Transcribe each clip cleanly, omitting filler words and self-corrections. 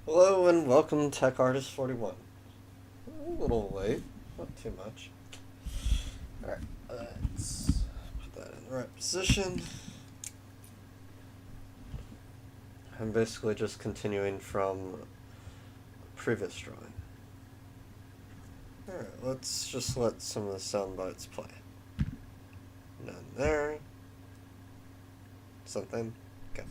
Hello and welcome Tech Artist 41. A little late, not too much. Alright, let's put that in the right position. I'm basically just continuing from previous drawing. Alright, let's just let some of the sound bites play. None there. Something. Okay.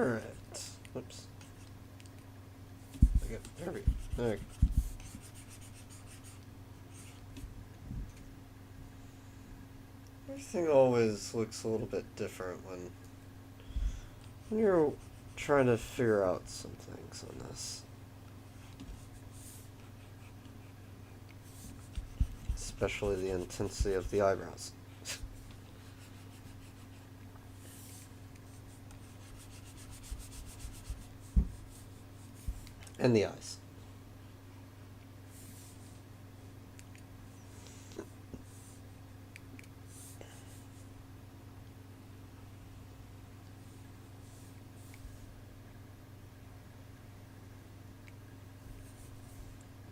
Alright. Oops. Okay, there we go. There we go. Everything always looks a little bit different when you're trying to figure out some things on this. Especially the intensity of the eyebrows. And the eyes.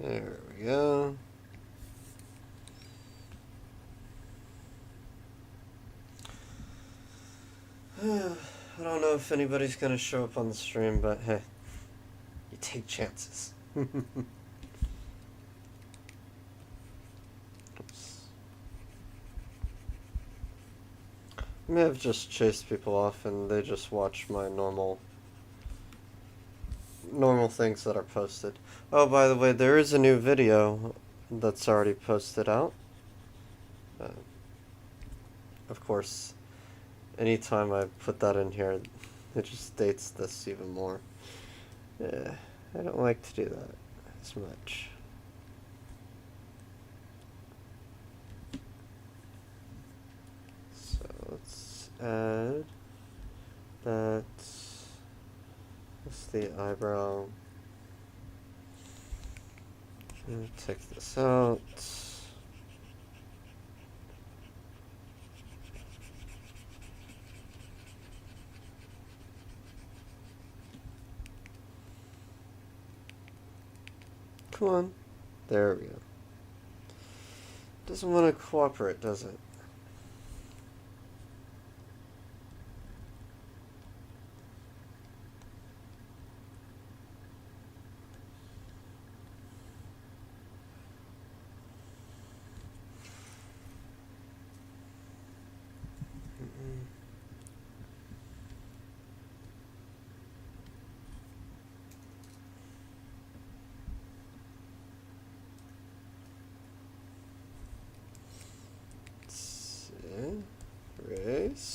There we go. I don't know if anybody's gonna show up on the stream, but hey, you take chances. Oops. I may have just chased people off and they just watch my normal things that are posted. Oh, by the way, there is a new video that's already posted out. Of course, anytime I put that in here, it just dates this even more. Yeah, I don't like to do that as much. So let's add that. That's the eyebrow. I'm gonna take this out. Come on. There we go. Doesn't want to cooperate, does it?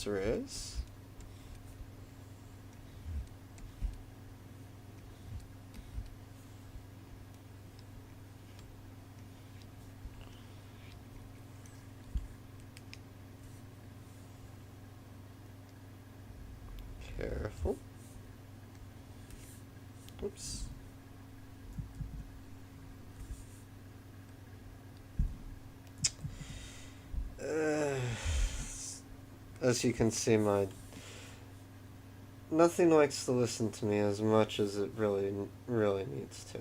Race. Careful. Oops. As you can see, nothing likes to listen to me as much as it really needs to.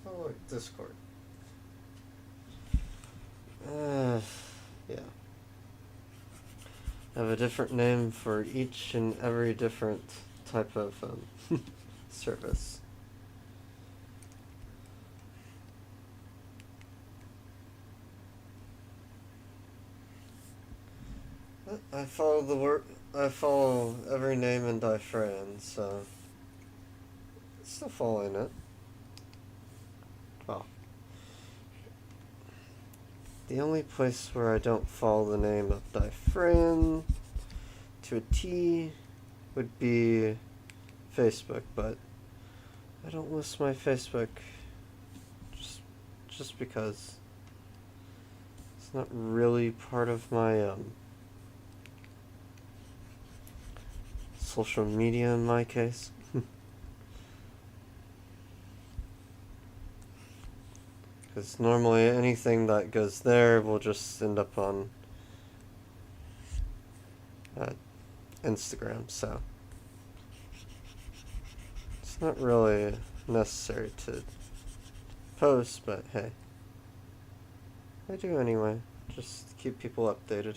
Oh, look, Discord. Yeah. I have a different name for each and every different type of service. I follow every name in Dyfran, so still following it. Well, the only place where I don't follow the name of Dyfran to a T would be Facebook, but I don't list my Facebook just because it's not really part of my social media in my case. Because normally anything that goes there will just end up on Instagram, so it's not really necessary to post, but hey, I do anyway, just to keep people updated.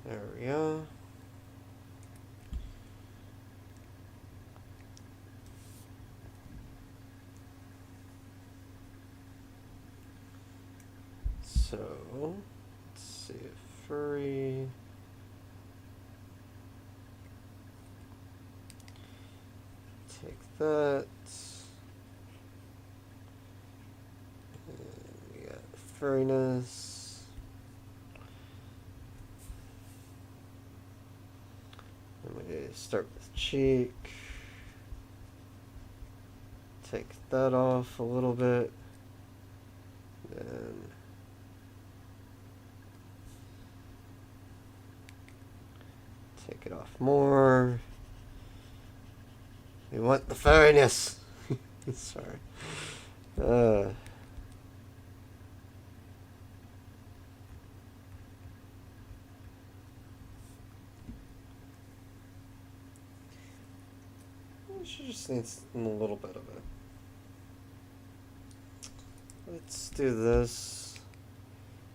There we go. So, see, furry. Take that. And we got furriness. And we start with cheek. Take that off a little bit. Then take it off more. We want the furriness. Sorry. She just needs a little bit of it. Let's do this.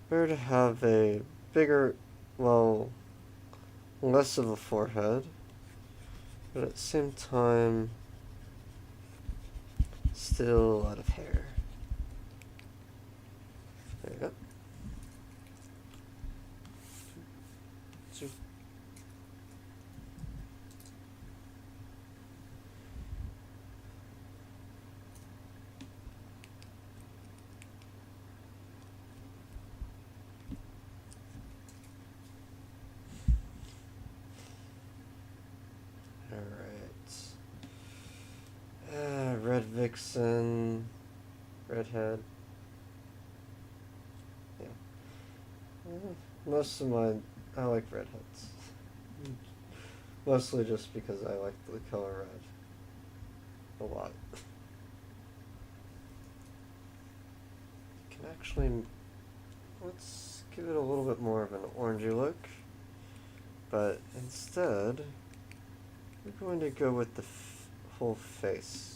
Better to have a bigger, well, less of a forehead, but at the same time, still a lot of hair. There you go. Red Vixen, Redhead. Yeah. Most of mine, I like redheads. Mostly just because I like the color red a lot. Can actually, let's give it a little bit more of an orangey look. But instead, we're going to go with the whole face.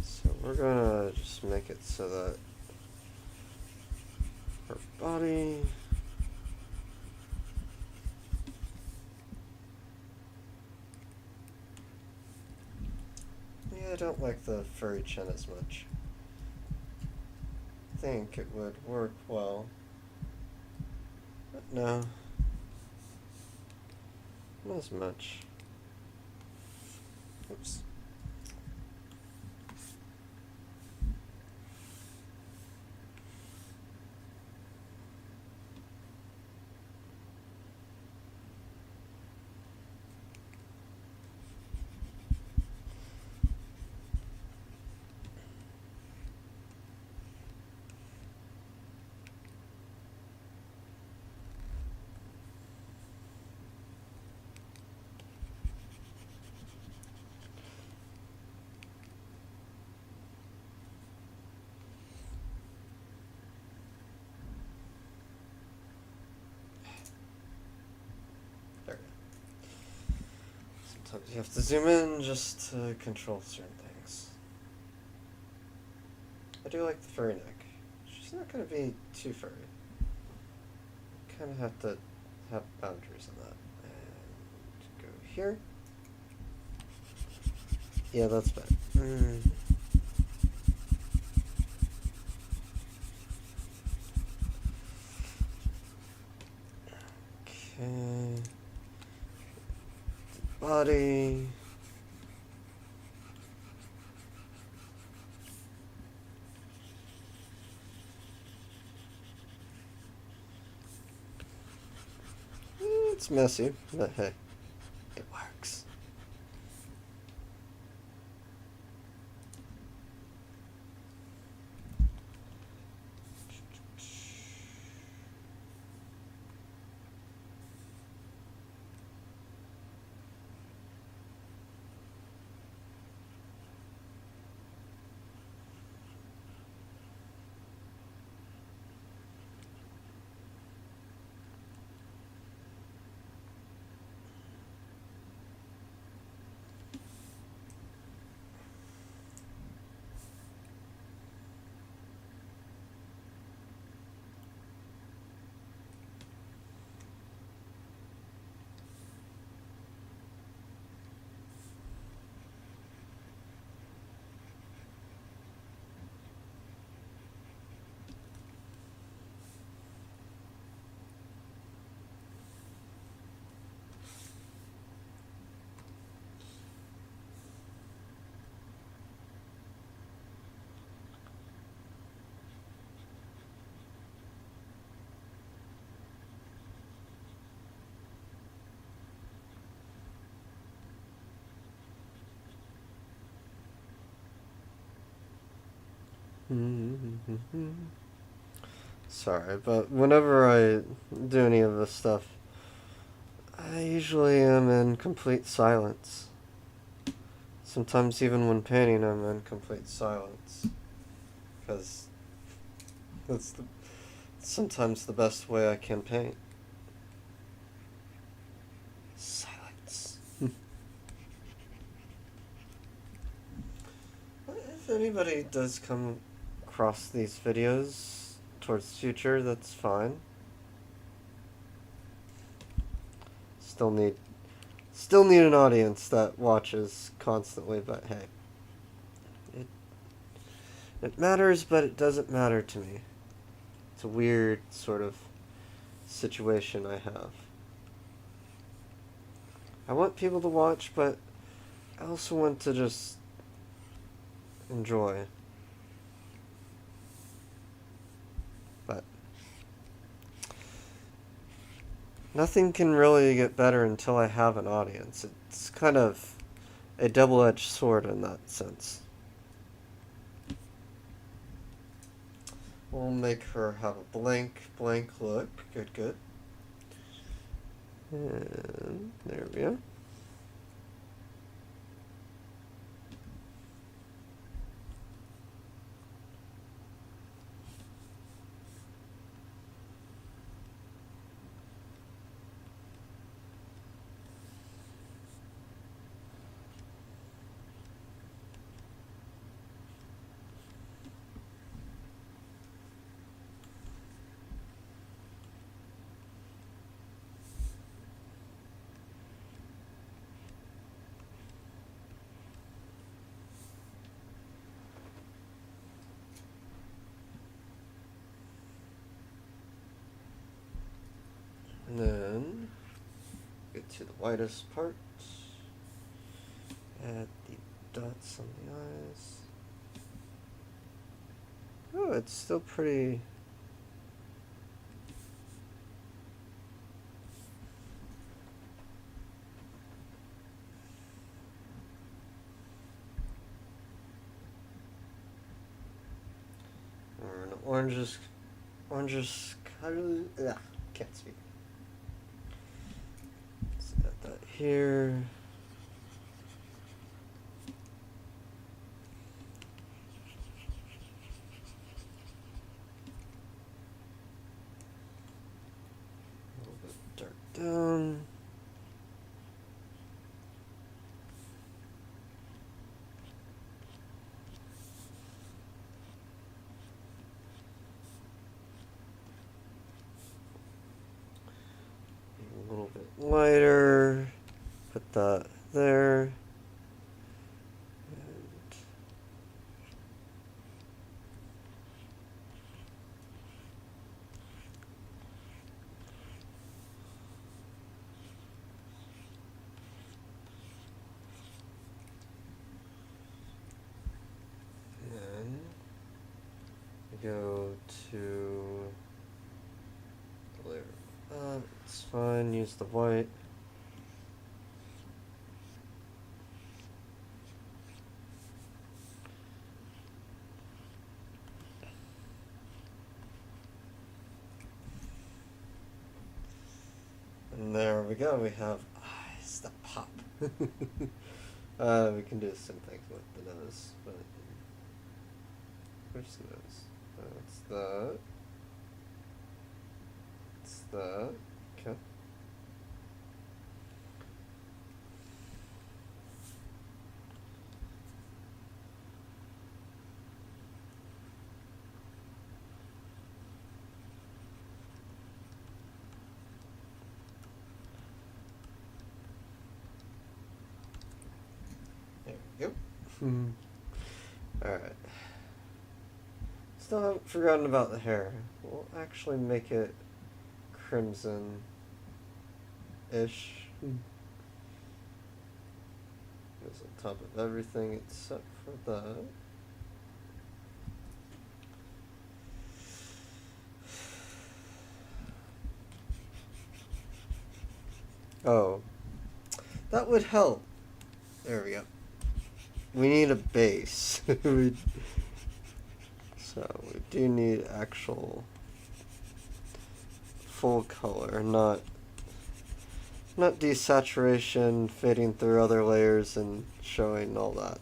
So we're gonna just make it so that her body, yeah, I don't like the furry chin as much. I think it would work well, but no, not as much. Oops. Sometimes you have to zoom in just to control certain things. I do like the furry neck. She's not going to be too furry. Kind of have to have boundaries on that. And go here. Yeah, that's better. Okay. Body. It's messy, but hey, it works. Sorry, but whenever I do any of this stuff, I usually am in complete silence. Sometimes even when painting, I'm in complete silence. Because that's sometimes the best way I can paint. Silence. If anybody does come across these videos towards the future, that's fine. Still need an audience that watches constantly, but hey. It matters, but it doesn't matter to me. It's a weird sort of situation I have. I want people to watch, but I also want to just enjoy. But nothing can really get better until I have an audience. It's kind of a double-edged sword in that sense. We'll make her have a blank look. Good. And there we go. And then get to the whitest part. Add the dots on the eyes. Oh, it's still pretty. Or an oranges color. Ugh, can't speak. Let's add that here. A little bit dark down. A little bit lighter. Put that there. And go to the layer. It's fine. Use the white. And there we go. We have eyes that pop. We can do some things with the nose, but where's the nose? It's that. It's that. Okay. There we go. Alright. Still haven't forgotten about the hair. We'll actually make it crimson-ish. Goes on top of everything except for that. Oh. That would help. There we go. We need a base. So we do need actual full color, not desaturation, fading through other layers and showing all that.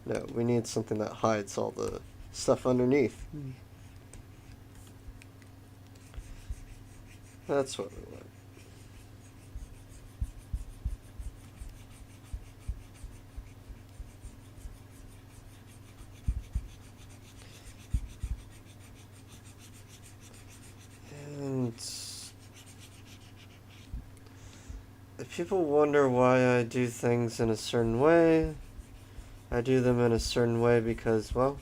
No, we need something that hides all the stuff underneath. That's what we want. And if people wonder why I do things in a certain way, I do them in a certain way because, well,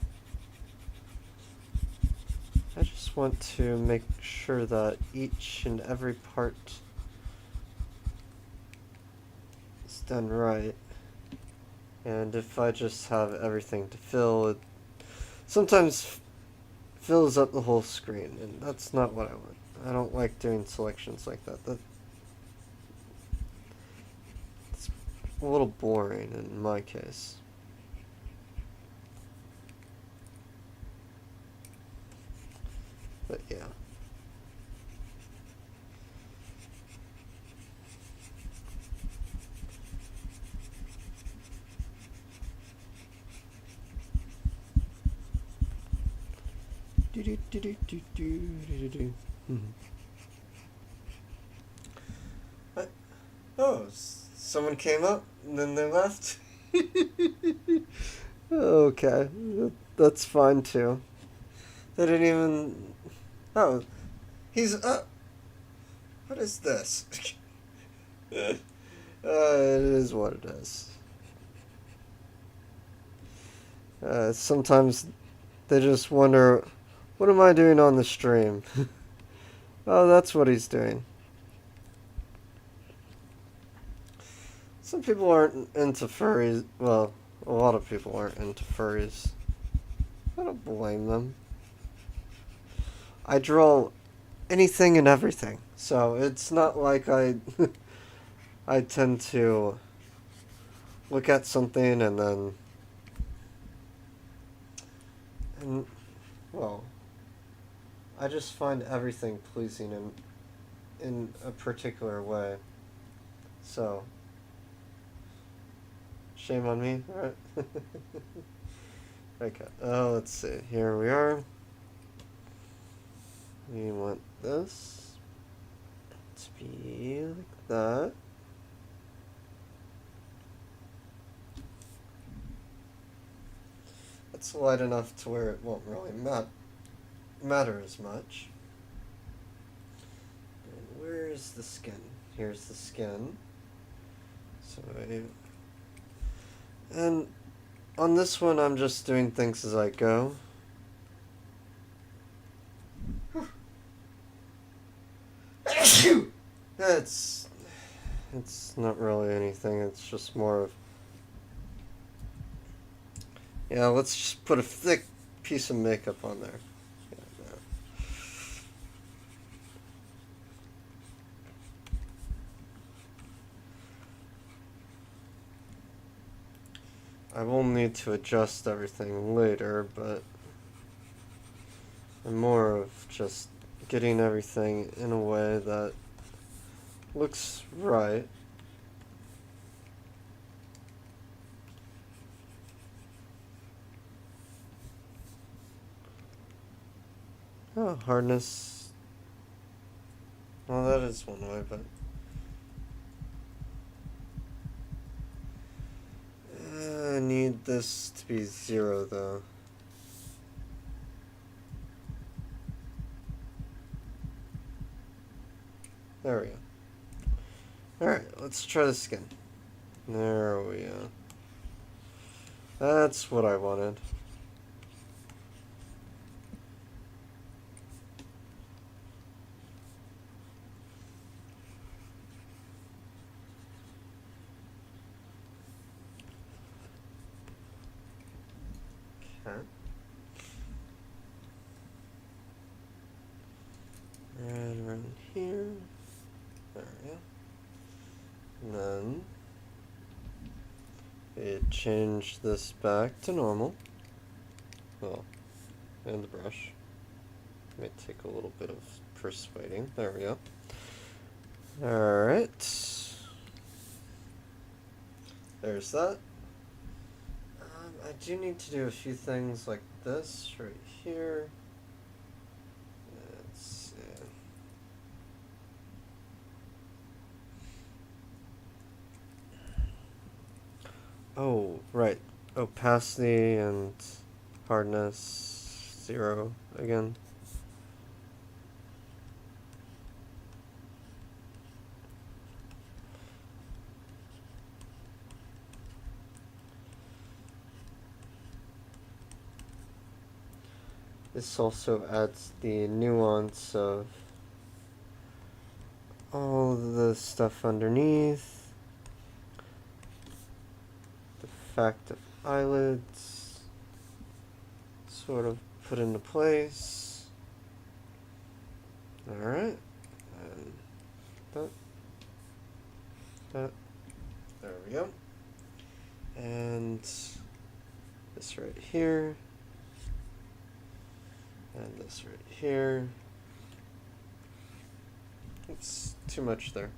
I just want to make sure that each and every part is done right. And if I just have everything to fill, it sometimes fills up the whole screen, and that's not what I want. I don't like doing selections like that. It's a little boring in my case. But yeah. Oh, someone came up and then they left. Okay, that's fine too. They didn't even. Oh, he's up. What is this? It is what it is. Sometimes they just wonder, what am I doing on the stream? Oh, that's what he's doing. Some people aren't into furries. Well, a lot of people aren't into furries. I don't blame them. I draw anything and everything, so it's not like I I tend to look at something and well, I just find everything pleasing in a particular way. So shame on me. All right. Okay. Let's see. Here we are. We want this to be like that. It's light enough to where it won't really matter as much. And where is the skin? Here's the skin. So and on this one, I'm just doing things as I go. It's not really anything. It's just more of, yeah, let's just put a thick piece of makeup on there. Yeah, no. I will need to adjust everything later, but I'm more of just getting everything in a way that looks right. Oh, hardness. Well, that is one way, but I need this to be 0, though. There we go. Alright, let's try the skin. There we go. That's what I wanted. Okay. Right around here. There we go. And then it changed this back to normal. Well, and the brush. May take a little bit of persuading. There we go. Alright. There's that. I do need to do a few things like this right here. Let's see. Oh, right. Opacity and hardness 0 again. This also adds the nuance of all the stuff underneath, the fact of eyelids sort of put into place. Alright, and that, there we go. And this right here, and this right here. It's too much there.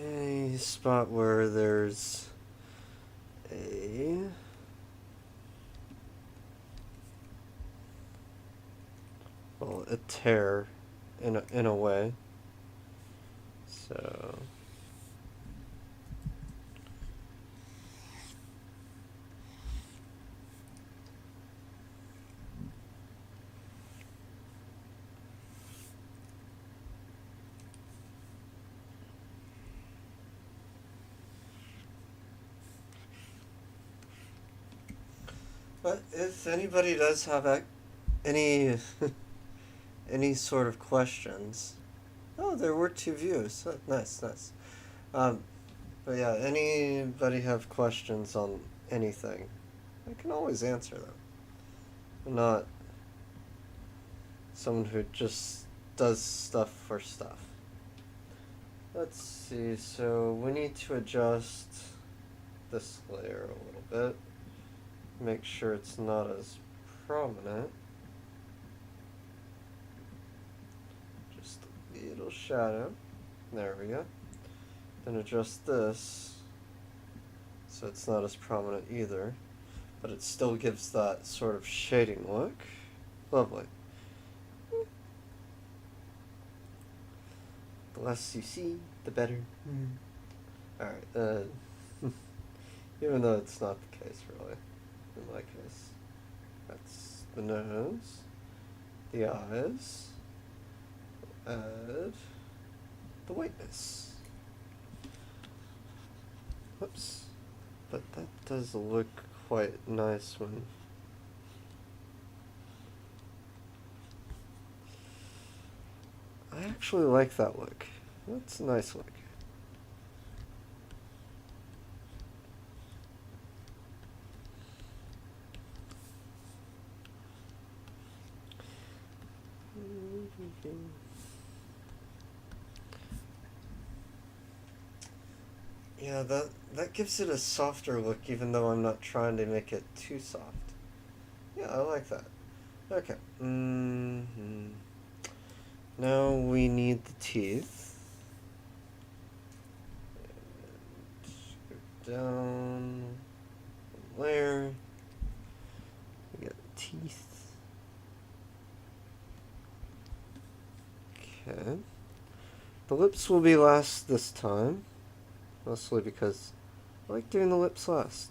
A spot where there's a tear in a way. So but if anybody does have any any sort of questions, oh, there were 2 views. Oh, nice. But yeah, anybody have questions on anything, I can always answer them. I'm not someone who just does stuff for stuff. Let's see, so we need to adjust this layer a little bit. Make sure it's not as prominent. Just a little shadow. There we go. Then adjust this so it's not as prominent either, but it still gives that sort of shading look. Lovely. The less you see, the better. Alright, even though it's not the case really, in my case. That's the nose, the eyes, add the whiteness. Whoops. But that does look quite nice when I actually like that look. That's a nice look. Yeah, that gives it a softer look, even though I'm not trying to make it too soft. Yeah, I like that. Okay. Now we need the teeth. Go down one layer. We got the teeth. Okay. The lips will be last this time. Mostly because I like doing the lips last.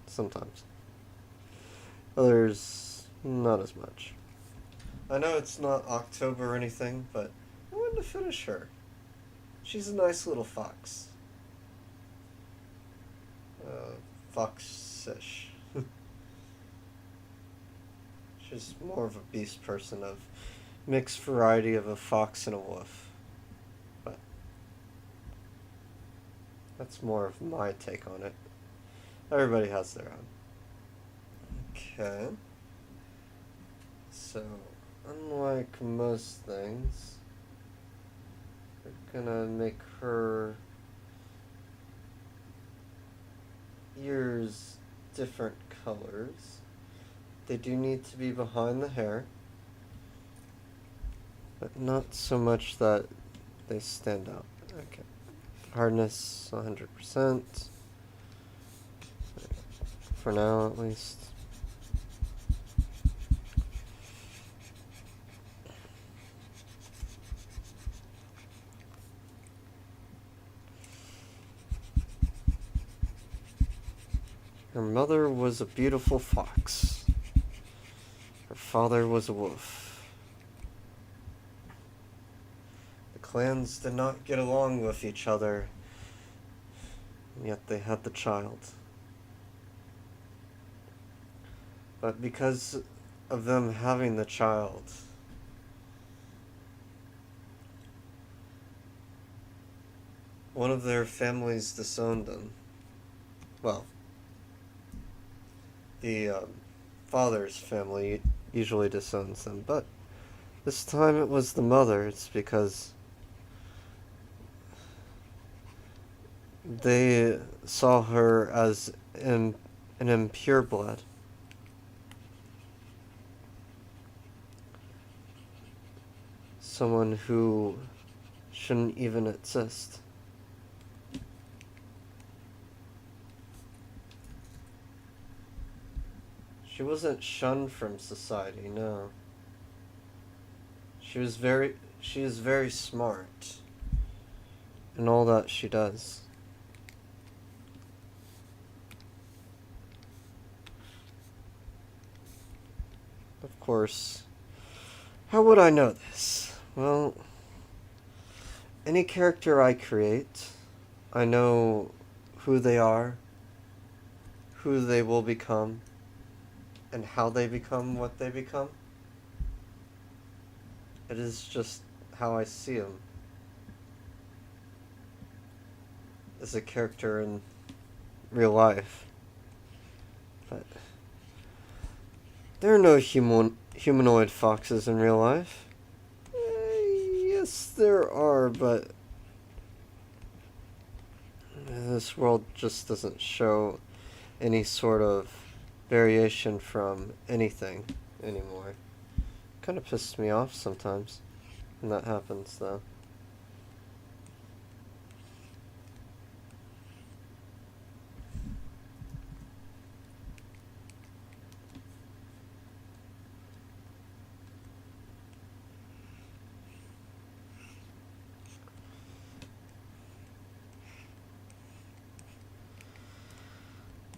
Sometimes. Others, not as much. I know it's not October or anything, but I wanted to finish her. She's a nice little fox. Foxish. She's more of a beast person of mixed variety of a fox and a wolf. That's more of my take on it. Everybody has their own. Okay. So, unlike most things, we're gonna make her different colors. They do need to be behind the hair, but not so much that they stand out. Okay. Hardness 100%. For now, at least. Her mother was a beautiful fox. Her father was a wolf. The clans did not get along with each other, and yet they had the child. But because of them having the child, one of their families disowned them. Well, the father's family usually disowns them, but this time it was the mother. It's because they saw her as an impure blood. Someone who shouldn't even exist. She wasn't shunned from society, no. She is very smart in all that she does. Of course, how would I know this? Well, any character I create, I know who they are, who they will become, and how they become what they become. It is just how I see them as a character in real life. But there are no humanoid foxes in real life. Yes, there are, but this world just doesn't show any sort of variation from anything anymore. Kind of pisses me off sometimes when that happens, though.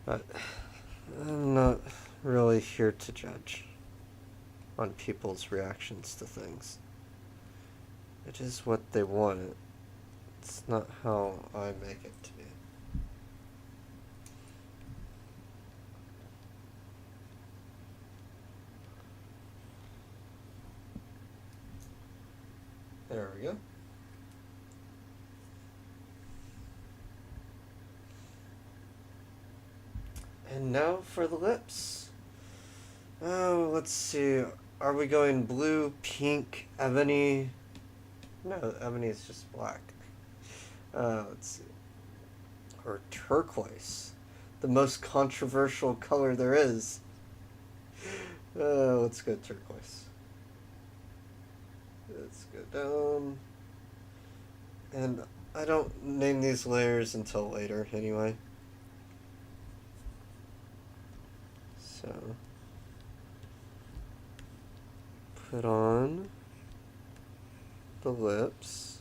But I'm not really here to judge on people's reactions to things. It is what they want it. It's not how I make it to be. There we go. And now for the lips. Oh, let's see. Are we going blue, pink, ebony? No, ebony is just black. Let's see. Or turquoise. The most controversial color there is. Let's go turquoise. Let's go down. And I don't name these layers until later, anyway. So, put on the lips.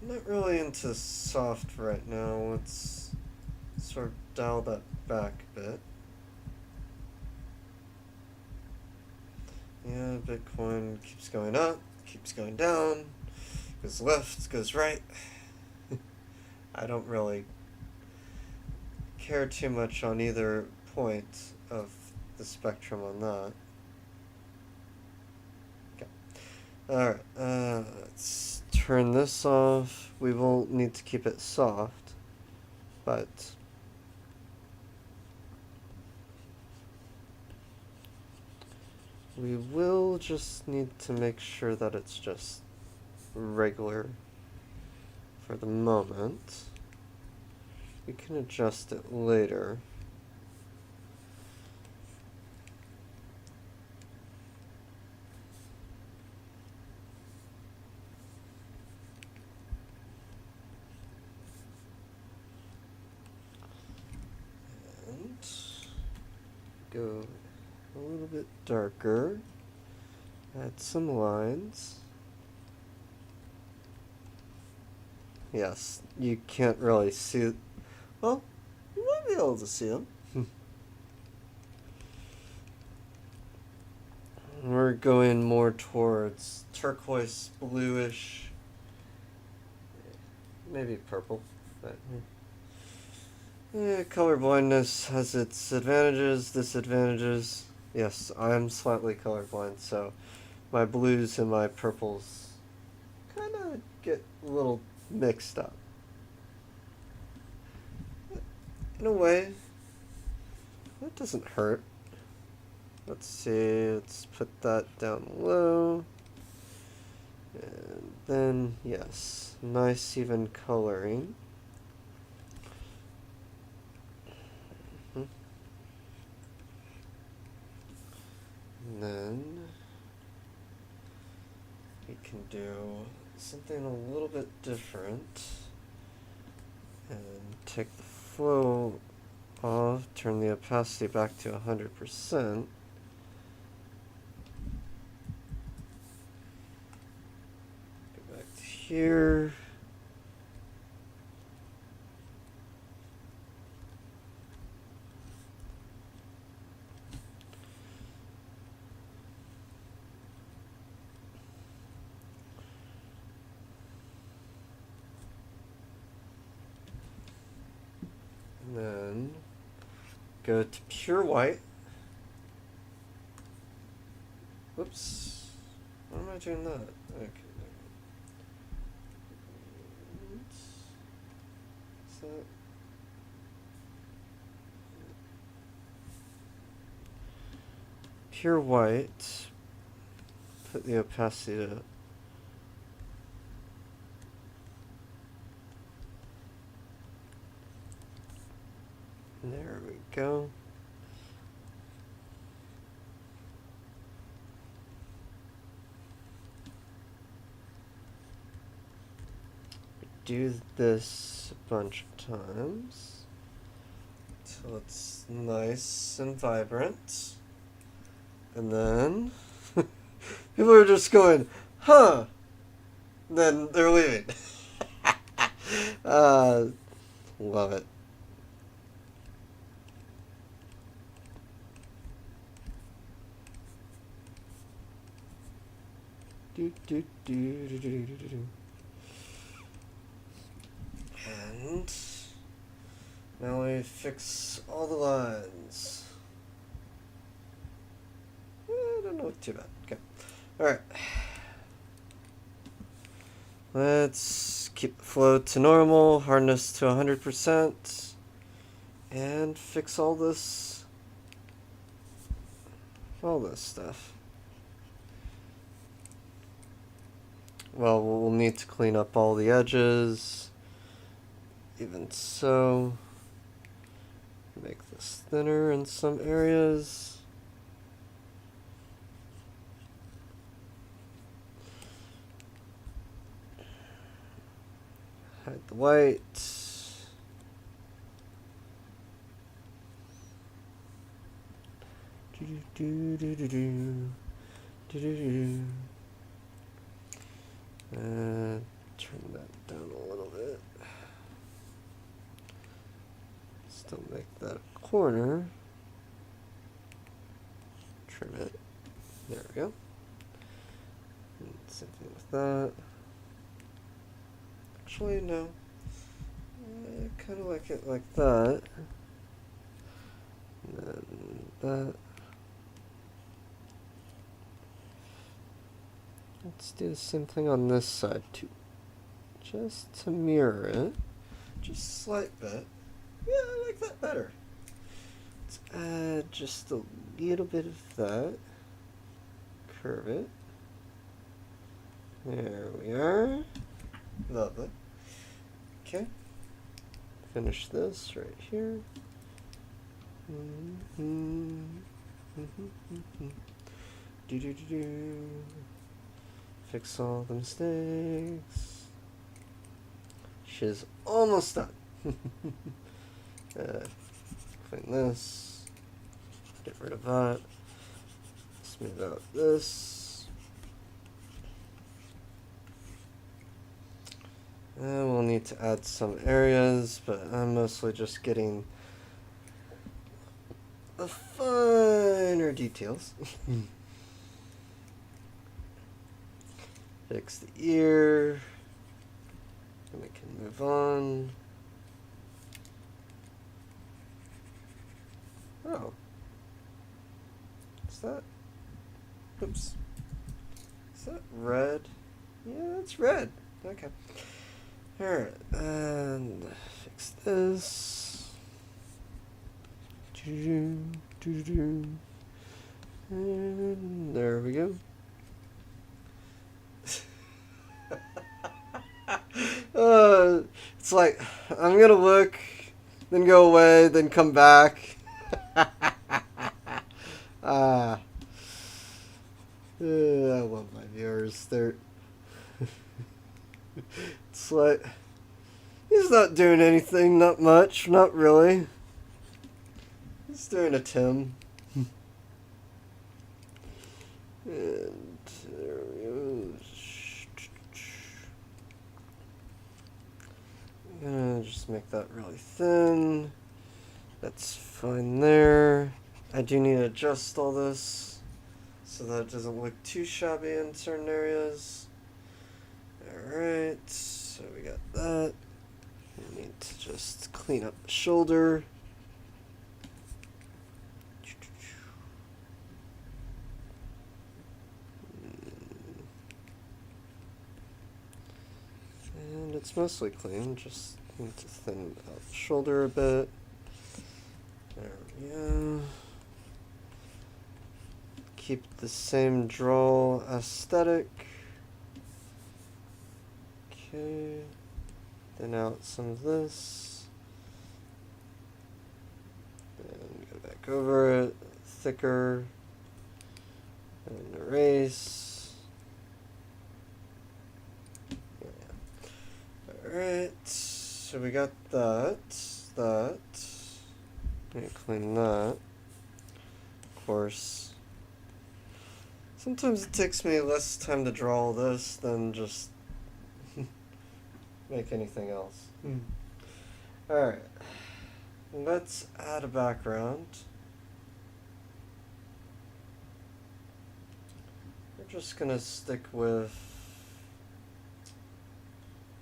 I'm not really into soft right now. Let's sort of dial that back a bit. Yeah, Bitcoin keeps going up, keeps going down, goes left, goes right. I don't really care too much on either point of the spectrum on that. Okay. Alright, let's turn this off. We will need to keep it soft. but we will just need to make sure that it's just regular for the moment. We can adjust it later. And go a little bit darker. Add some lines. Yes, you can't really see it. Well, you might be able to see them. We're going more towards turquoise, bluish, maybe purple. But color blindness has its advantages, disadvantages. Yes, I'm slightly colorblind, so my blues and my purples kind of get a little mixed up. In a way, that doesn't hurt. Let's see, let's put that down low. And then, yes, nice even coloring. And then we can do something a little bit different and take the flow off, turn the opacity back to 100%. Go back to here. And then go to pure white. Whoops. Why am I doing that? Okay. Is that? Pure white. Put the opacity to there we go. Do this a bunch of times till it's nice and vibrant. And then people are just going, huh? And then they're leaving. Love it. And now we fix all the lines. I don't know, too bad. Okay. Alright. Let's keep the flow to normal, hardness to 100%, and fix all this stuff. Well, we'll need to clean up all the edges. Even so, make this thinner in some areas. Hide the white. Turn that down a little bit. Still make that a corner. Trim it. There we go. And same thing with that. Actually, no. I kind of like it like that. And then that. Let's do the same thing on this side too. Just to mirror it. Just a slight bit. Yeah, I like that better. Let's add just a little bit of that. Curve it. There we are. Lovely. Okay. Finish this right here. Do. Fix all the mistakes. She's almost done. Clean this. Get rid of that. Smooth out this. And we'll need to add some areas, but I'm mostly just getting the finer details. Fix the ear. And we can move on. Oh. Is that? Oops. Is that red? Yeah, it's red. Okay. Alright, and fix this. And there we go. It's like, I'm gonna look, then go away, then come back. I love my viewers. It's like, he's not doing anything, not much, not really. He's doing a Tim. And there we go. I'm gonna just make that really thin. That's fine there. I do need to adjust all this so that it doesn't look too shabby in certain areas. Alright, so we got that. We need to just clean up the shoulder. And it's mostly clean, just need to thin out the shoulder a bit. There we go. Keep the same drawl aesthetic. Okay. Thin out some of this. And go back over it. Thicker. And erase. Alright. So we got that. Let me clean that. Of course. Sometimes it takes me less time to draw all this than just make anything else. Alright. Let's add a background. We're just gonna stick with...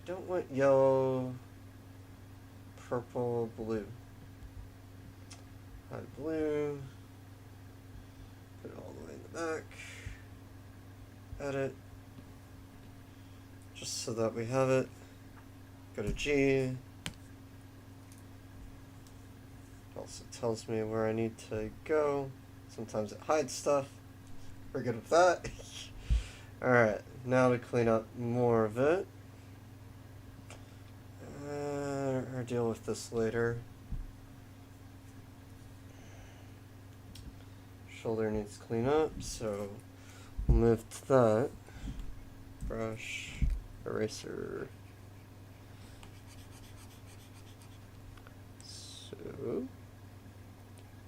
I don't want yellow, purple, blue. Hide blue. Put it all the way in the back. Edit. Just so that we have it. Go to G. Also tells me where I need to go. Sometimes it hides stuff. We're good with that. Alright, now to clean up more of it. Or deal with this later. Shoulder needs to clean up, so we'll move to that. Brush, eraser. So,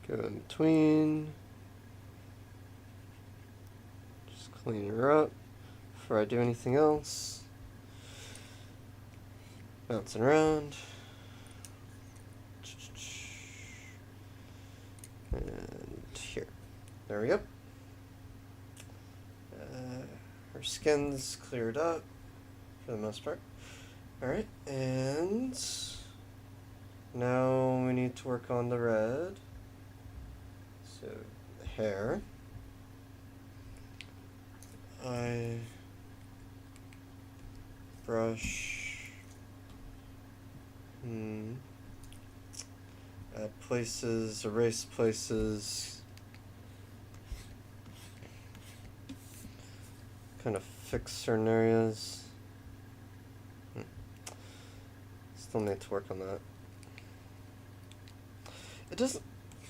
go in between. Just clean her up before I do anything else. Bouncing around. And here. There we go. Her skin's cleared up for the most part. Alright, and now we need to work on the red. So, the hair. I brush. Add places, erase places. Kind of fix certain areas. Still need to work on that. It doesn't.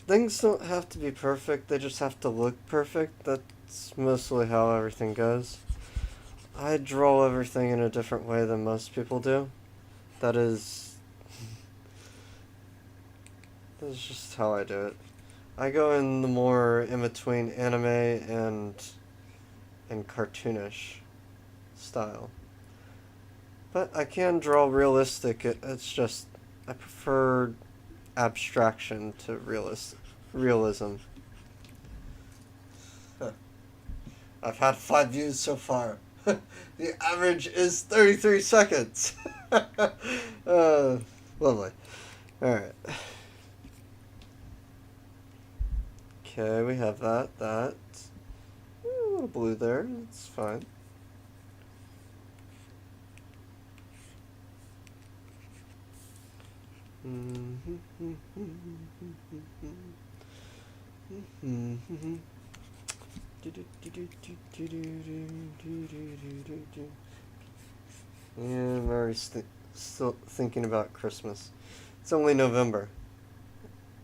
Things don't have to be perfect, they just have to look perfect. That's mostly how everything goes. I draw everything in a different way than most people do. That's just how I do it. I go in the more in between anime and cartoonish style. But I can draw realistic. It's just I prefer abstraction to realism. Huh. I've had 5 views so far. The average is 33 seconds. Lovely. Alright. Okay, we have that. A little blue there. It's fine. Yeah, I'm already still thinking about Christmas. It's only November.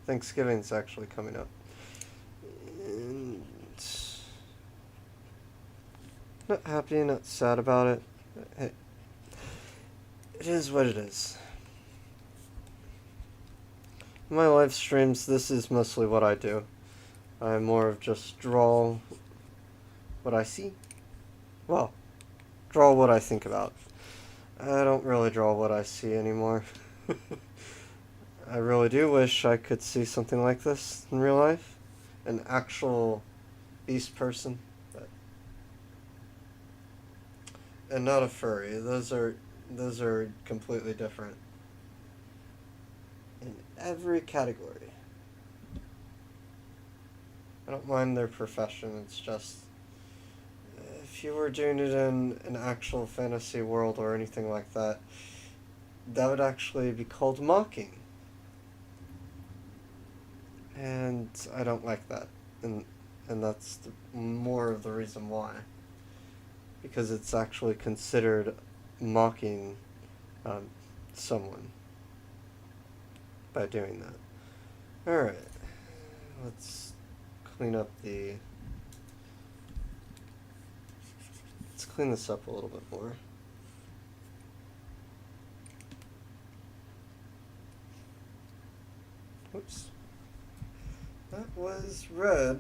Thanksgiving's actually coming up. And not happy, not sad about it. Hey, it is what it is. In my live streams, this is mostly what I do. I more of just draw what I see. Well, draw what I think about. I don't really draw what I see anymore. I really do wish I could see something like this in real life. An actual beast person. And not a furry. Those are completely different. In every category. I don't mind their profession, it's just if you were doing it in an actual fantasy world or anything like that, that would actually be called mocking. And I don't like that. And that's more of the reason why. Because it's actually considered mocking someone by doing that. Alright. Let's clean up the... Let's clean this up a little bit more. Whoops. That was red.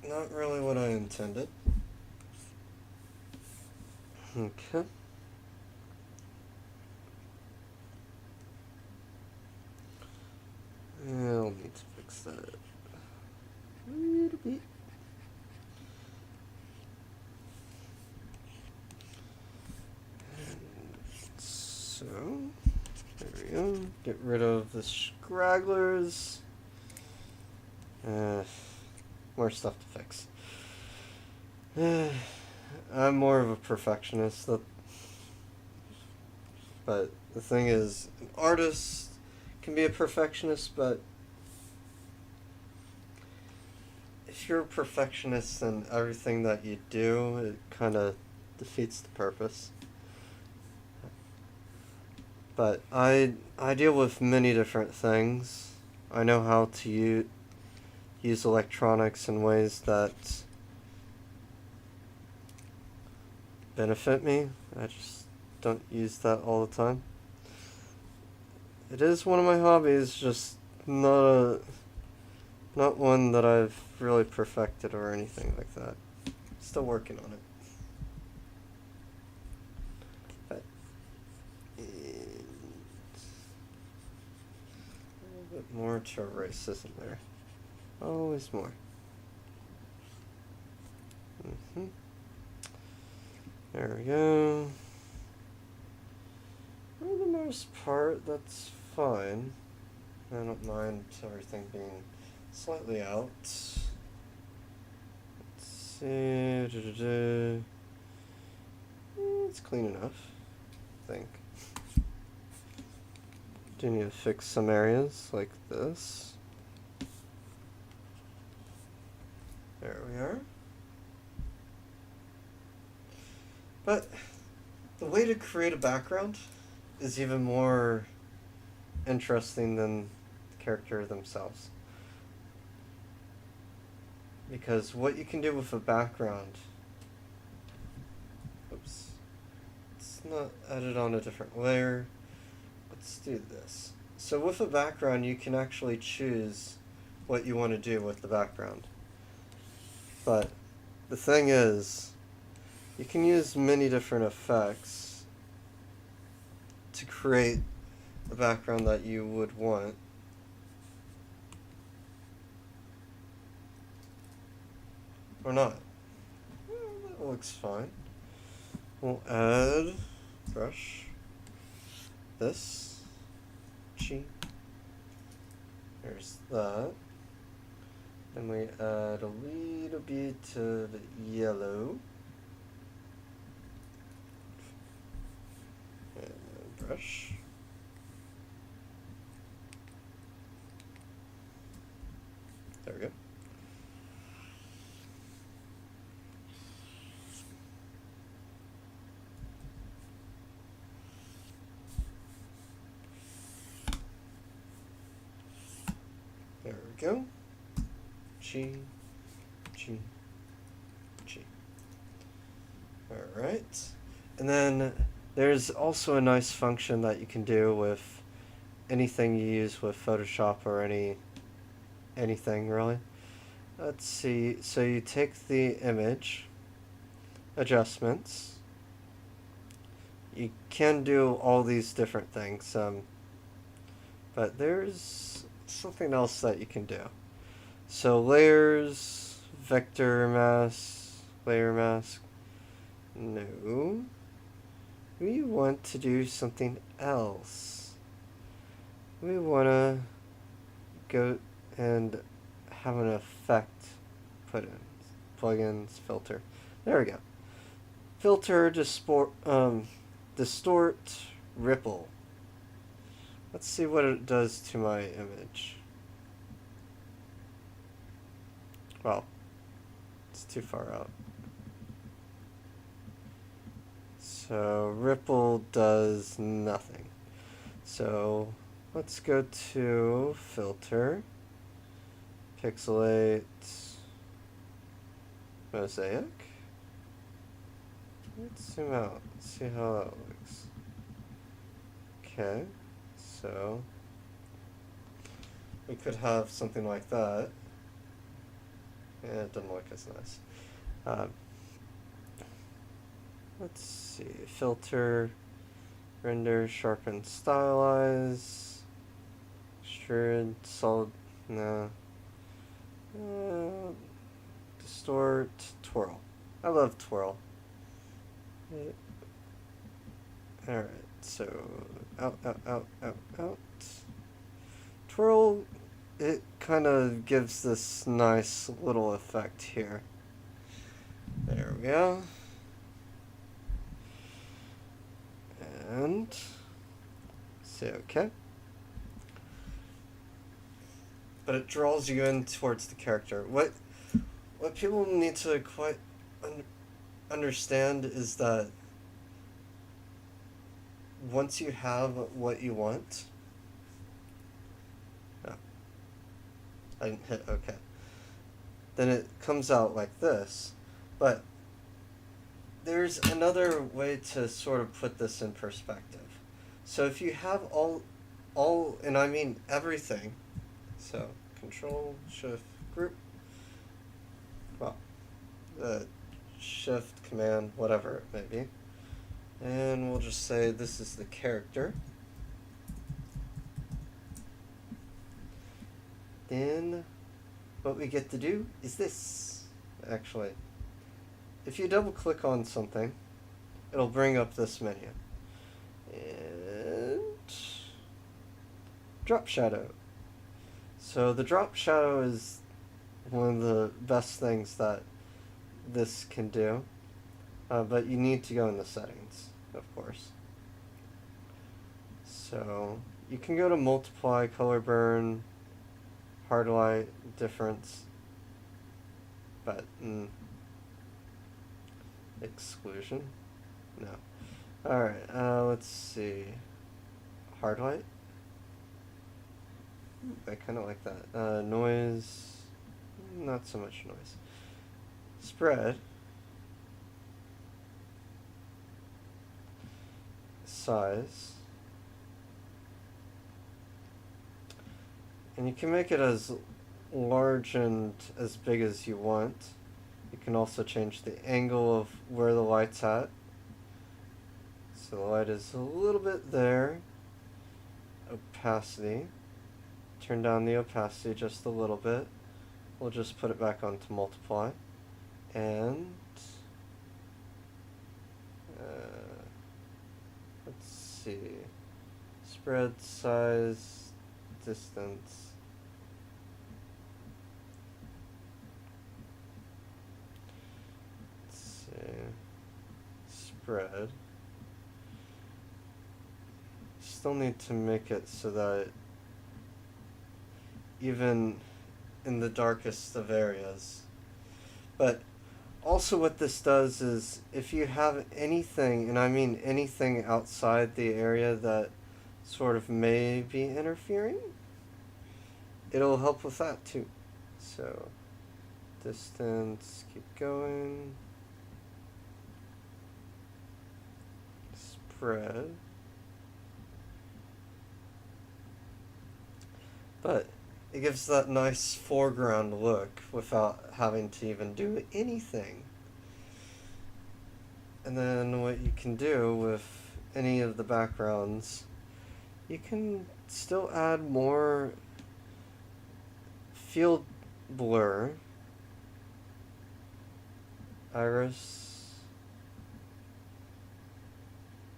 Not really what I intended. Okay. I'll need to fix that. Wait a bit. So, there we go. Get rid of the scragglers. More stuff to fix. I'm more of a perfectionist, but the thing is, an artist can be a perfectionist, but if you're a perfectionist in everything that you do, it kind of defeats the purpose. But I deal with many different things. I know how to use electronics in ways that benefit me. I just don't use that all the time. It is one of my hobbies, just not one that I've really perfected or anything like that. Still working on it. But a little bit more to erase, isn't there? Always more. There we go. For the most part, that's fine. I don't mind everything being slightly out. Let's see. It's clean enough, I think. Do need to fix some areas like this. There we are. But the way to create a background is even more interesting than the character themselves. Because what you can do with a background... Oops. It's not added on a different layer. Let's do this. So with a background, you can actually choose what you want to do with the background. But the thing is, you can use many different effects to create a background that you would want. Or not. That looks fine. We'll add brush. This. Chi. There's that. Then we add a little bit of yellow. And brush. There we go. There we go. Chi, chi, chi. Alright. And then there's also a nice function that you can do with anything you use with Photoshop or anything really. Let's see. So you take the image, adjustments. You can do all these different things, but there's something else that you can do. So layers, vector mask, layer mask. No. We want to do something else. We want to go and have an effect put in. Plugins, filter. There we go. Filter, distort, ripple. Let's see what it does to my image. Well, it's too far out. So ripple does nothing. So let's go to filter, pixelate, mosaic. Let's zoom out, see how that looks. Okay, so we could have something like that. Yeah, it doesn't look as nice. Let's see, filter, render, sharpen, stylize, extrude, solid, no. Distort, twirl. I love twirl. Alright, so out. Twirl, it kind of gives this nice little effect here. There we go. And say OK. But it draws you in towards the character. What people need to quite understand is that once you have what you want, I didn't hit OK, then it comes out like this. But there's another way to sort of put this in perspective. So if you have all, and I mean everything, so Control, Shift, Group, well, Shift, Command, whatever it may be, and we'll just say this is the character. Then what we get to do is this, actually. If you double click on something, it'll bring up this menu. And drop shadow. So the drop shadow is one of the best things that this can do, but you need to go in the settings, of course. So you can go to multiply, color burn, hard light, difference, but exclusion? No. Alright, let's see. Hard light? I kind of like that. Noise, not so much noise. Spread. Size. And you can make it as large and as big as you want. You can also change the angle of where the light's at. So the light is a little bit there. Opacity. Turn down the opacity just a little bit. We'll just put it back onto multiply. And let's see. Spread, size, distance. Spread. Still need to make it so that even in the darkest of areas. But also what this does is if you have anything, and I mean anything outside the area that sort of may be interfering, it'll help with that too. So distance, keep going. Spread. But it gives that nice foreground look without having to even do anything. And then what you can do with any of the backgrounds, you can still add more field blur, iris,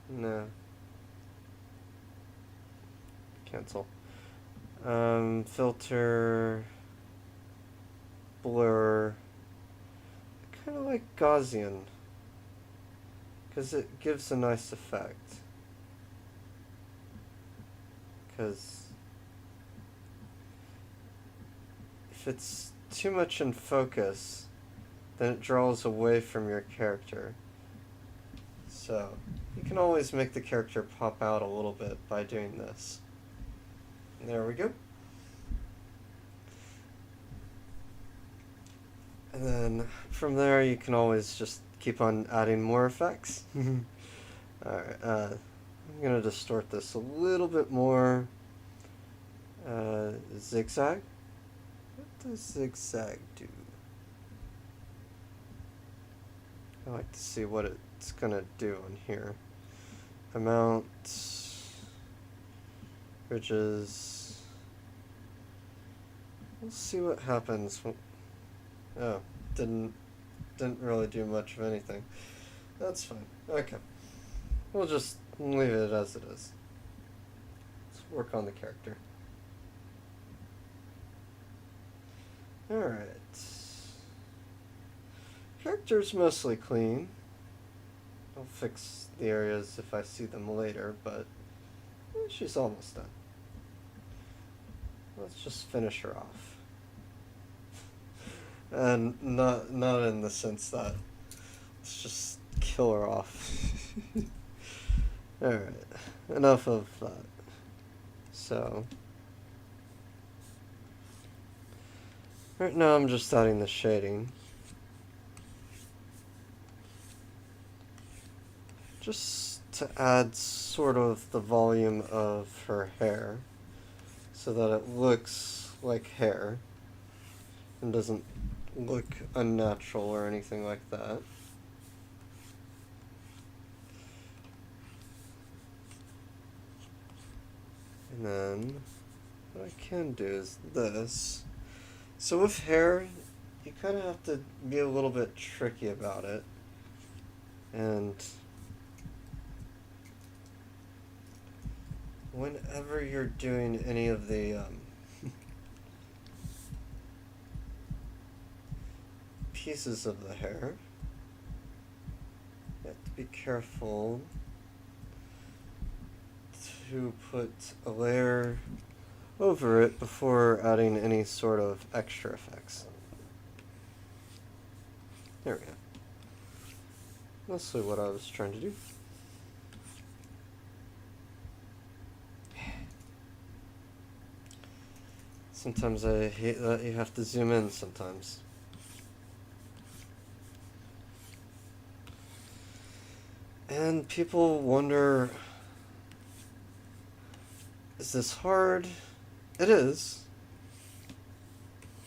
no, cancel. Filter, blur, kind of like Gaussian, because it gives a nice effect. Because if it's too much in focus, then it draws away from your character. So you can always make the character pop out a little bit by doing this. There we go. And then from there you can always just keep on adding more effects. Alright, I'm going to distort this a little bit more. Zigzag. What does zigzag do? I like to see what it's going to do on here. Amount. Ridges. We'll see what happens. Oh, didn't really do much of anything. That's fine. Okay. We'll just leave it as it is. Let's work on the character. Alright. Character's mostly clean. I'll fix the areas if I see them later, but she's almost done. Let's just finish her off. And not in the sense that let's just kill her off. Alright, enough of that. So right now I'm just adding the shading. Just to add sort of the volume of her hair so that it looks like hair and doesn't look unnatural or anything like that. And then what I can do is this. So with hair, you kind of have to be a little bit tricky about it. And whenever you're doing any of the pieces of the hair, you have to be careful to put a layer over it before adding any sort of extra effects. There we go. Mostly what I was trying to do. Sometimes I hate that you have to zoom in sometimes. And people wonder, is this hard? It is.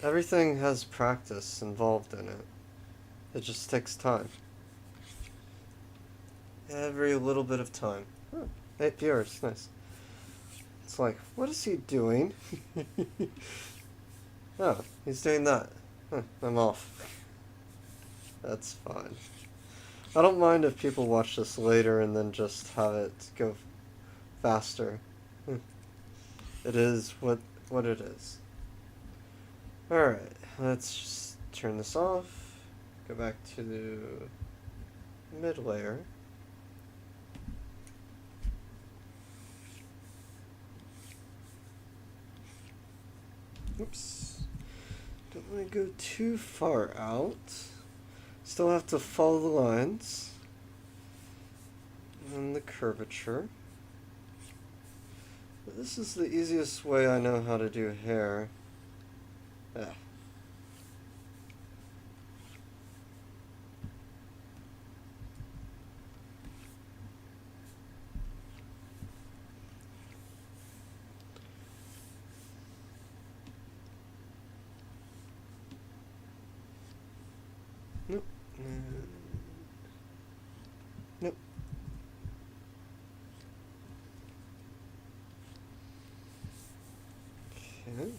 Everything has practice involved in it. It just takes time. Every little bit of time. Oh, 8 viewers, nice. It's like, what is he doing? Oh, he's doing that. Huh, I'm off. That's fine. I don't mind if people watch this later and then just have it go faster. It is what it is. Alright, let's just turn this off. Go back to the mid layer. Oops. Don't want to go too far out. Still have to follow the lines and the curvature. But this is the easiest way I know how to do hair. Yeah. Nope. Nope. Okay.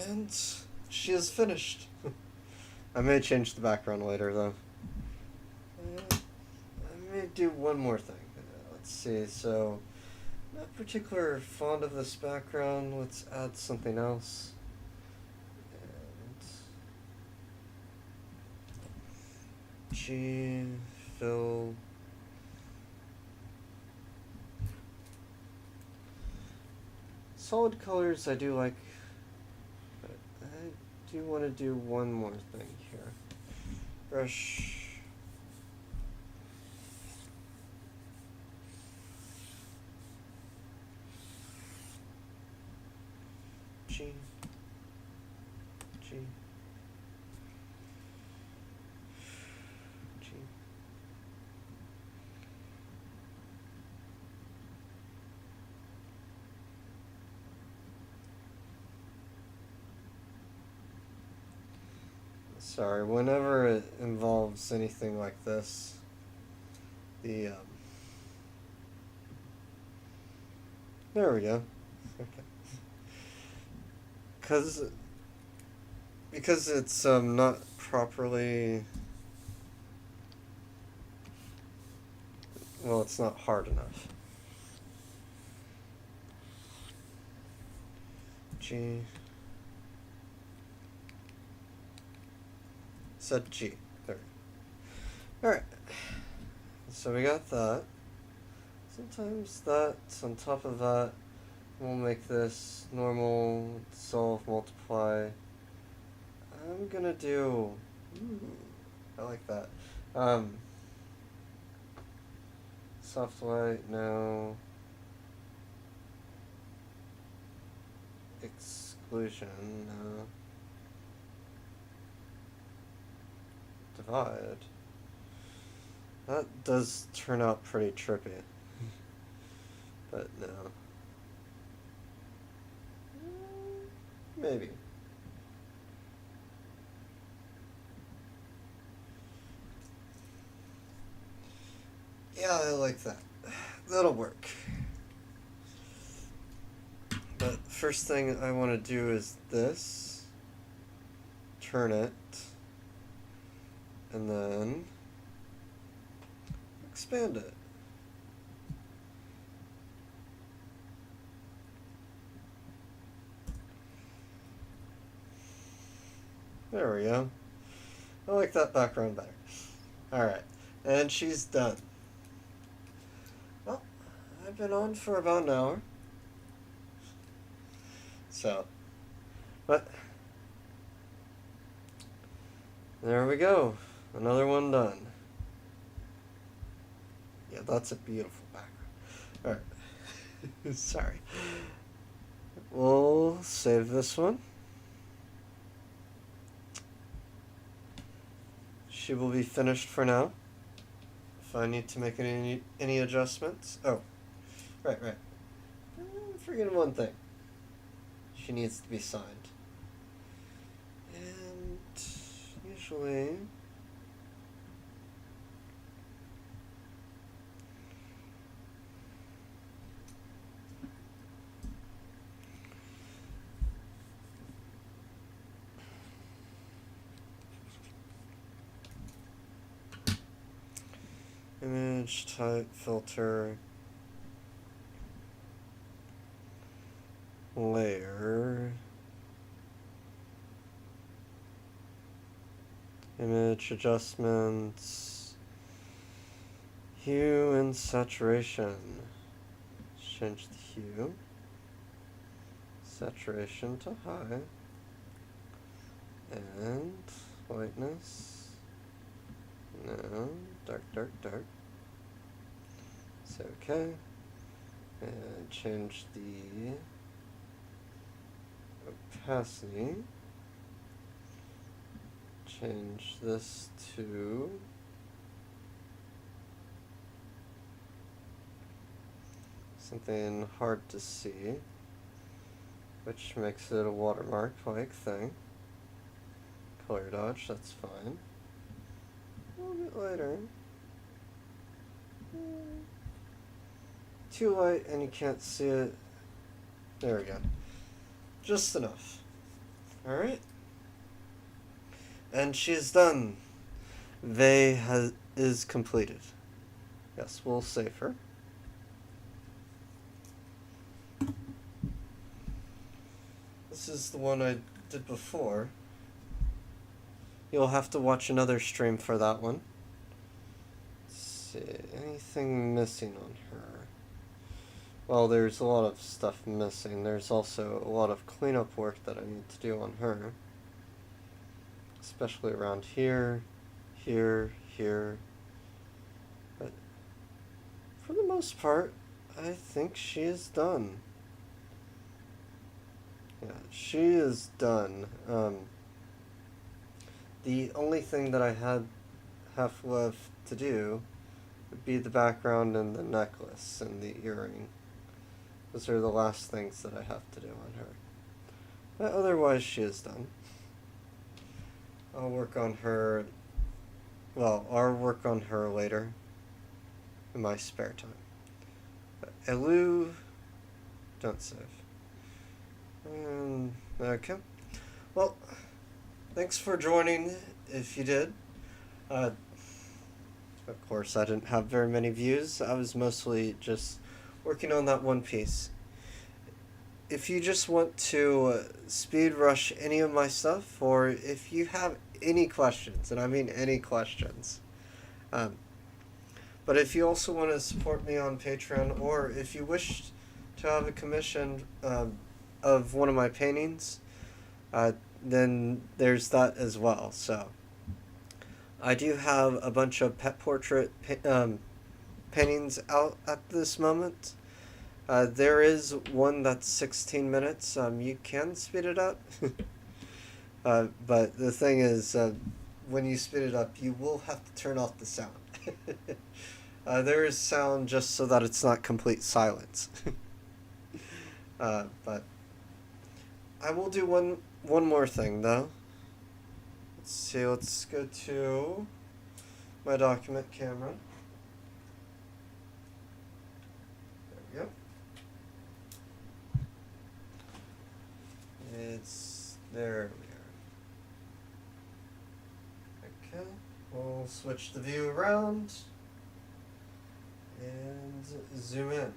And she is finished. I may change the background later, though. I may do one more thing. Let's see, so... Not particularly fond of this background. Let's add something else. And G, fill. Solid colors I do like, but I do want to do one more thing here. Brush. G. G. G. Sorry, whenever it involves anything like this, the, there we go. Okay. Because it's, not properly, well, it's not hard enough. G. Set G. There. Alright. So we got that. Sometimes that's on top of that. We'll make this normal, solve, multiply. I'm gonna do... Ooh, I like that. Soft light, no. Exclusion, no. Divide. That does turn out pretty trippy. But no. Maybe. Yeah, I like that. That'll work. But first thing I want to do is this. Turn it. And then expand it. There we go. I like that background better. Alright. And she's done. Well, I've been on for about an hour. So, but there we go. Another one done. Yeah, that's a beautiful background. Alright. Sorry. We'll save this one. She will be finished for now. If I need to make any adjustments. Oh, right. I'm forgetting one thing. She needs to be signed. And usually image type filter layer image adjustments hue and saturation. Change the hue, saturation to high, and lightness, no, dark. Say okay, and change the opacity, change this to something hard to see, which makes it a watermark-like thing. Color dodge, that's fine. A little bit lighter. Too light and you can't see it. There we go. Just enough. Alright. And she's done. Is completed. Yes, we'll save her. This is the one I did before. You'll have to watch another stream for that one. Let's see, anything missing on her? Well, there's a lot of stuff missing. There's also a lot of cleanup work that I need to do on her. Especially around here. But for the most part, I think she is done. Yeah, she is done. The only thing that I have left to do would be the background and the necklace and the earring. Those are the last things that I have to do on her. But otherwise, she is done. I'll work on her. Well, I'll work on her later in my spare time. But Elu, don't save. Okay. Well, thanks for joining, if you did. Of course, I didn't have very many views. I was mostly just working on that one piece. If you just want to speed rush any of my stuff, or if you have any questions, and I mean any questions, but if you also want to support me on Patreon, or if you wish to have a commission of one of my paintings, then there's that as well. So I do have a bunch of pet portrait paintings out at this moment. There is one that's 16 minutes. You can speed it up. But the thing is, when you speed it up, you will have to turn off the sound. There is sound just so that it's not complete silence. But I will do one more thing, though. Let's see, let's go to my document camera. There we go. There we are. Okay, we'll switch the view around and zoom in.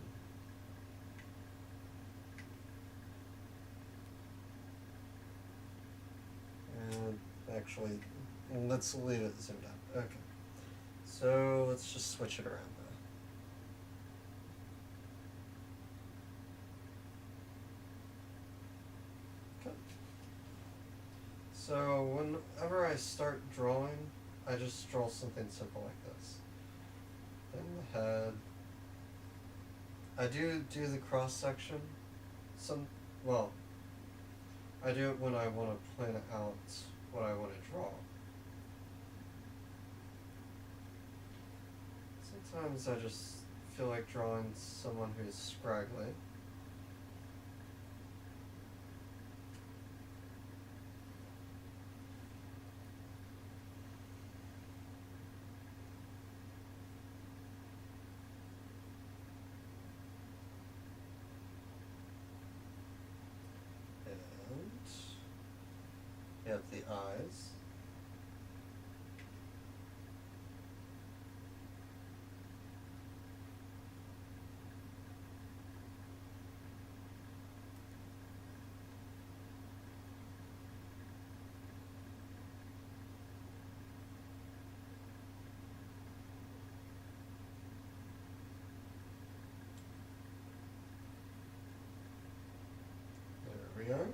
And actually, let's leave it zoomed out. Okay. So let's just switch it around now. Okay. So whenever I start drawing, I just draw something simple like this. In the head, I do the cross section. I do it when I want to plan out what I want to draw. Sometimes I just feel like drawing someone who's scraggly. You have the eyes. There we are.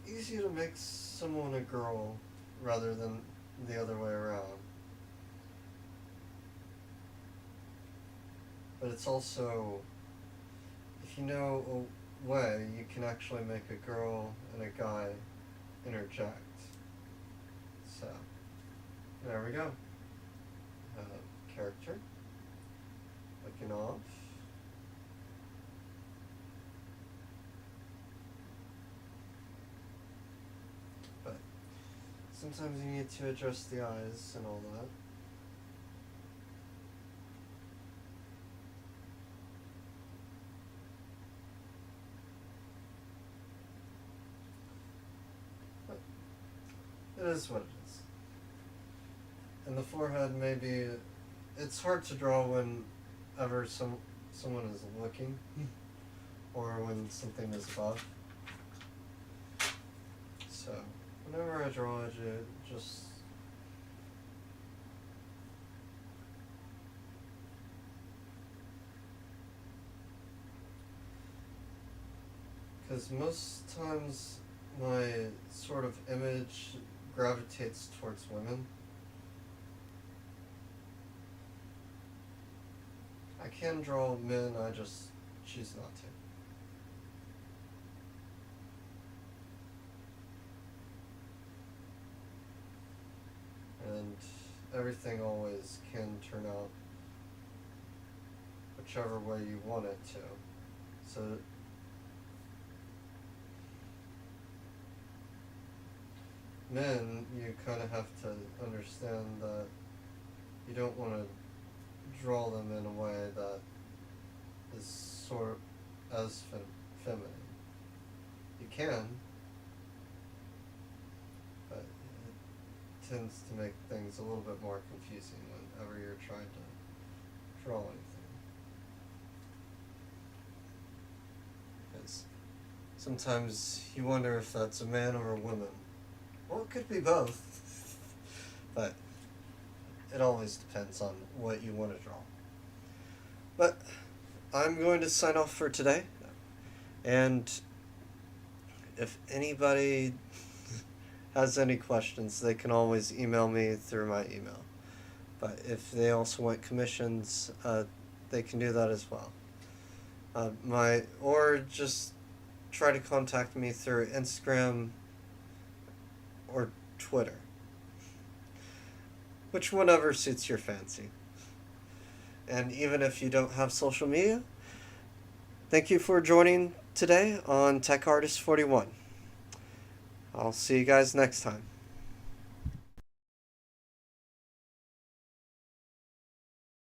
Easy to make someone a girl rather than the other way around. But it's also, if you know a way, you can actually make a girl and a guy interject. So, there we go. Character. Looking off. Sometimes you need to adjust the eyes and all that. But it is what it is. And the forehead, maybe it's hard to draw whenever someone is looking or when something is above. So whenever I draw it, just because most times my sort of image gravitates towards women. I can draw men, I just choose not to. And everything always can turn out whichever way you want it to. So men, you kind of have to understand that you don't want to draw them in a way that is sort of as feminine. You can, but it tends to make things a little bit more confusing whenever you're trying to draw anything. Because sometimes you wonder if that's a man or a woman. Well, it could be both, but it always depends on what you want to draw. But I'm going to sign off for today, and if anybody has any questions, they can always email me through my email. But if they also want commissions, they can do that as well. Or just try to contact me through Instagram or Twitter, which whatever suits your fancy. And even if you don't have social media, thank you for joining today on Tech Artist 41. I'll see you guys next time.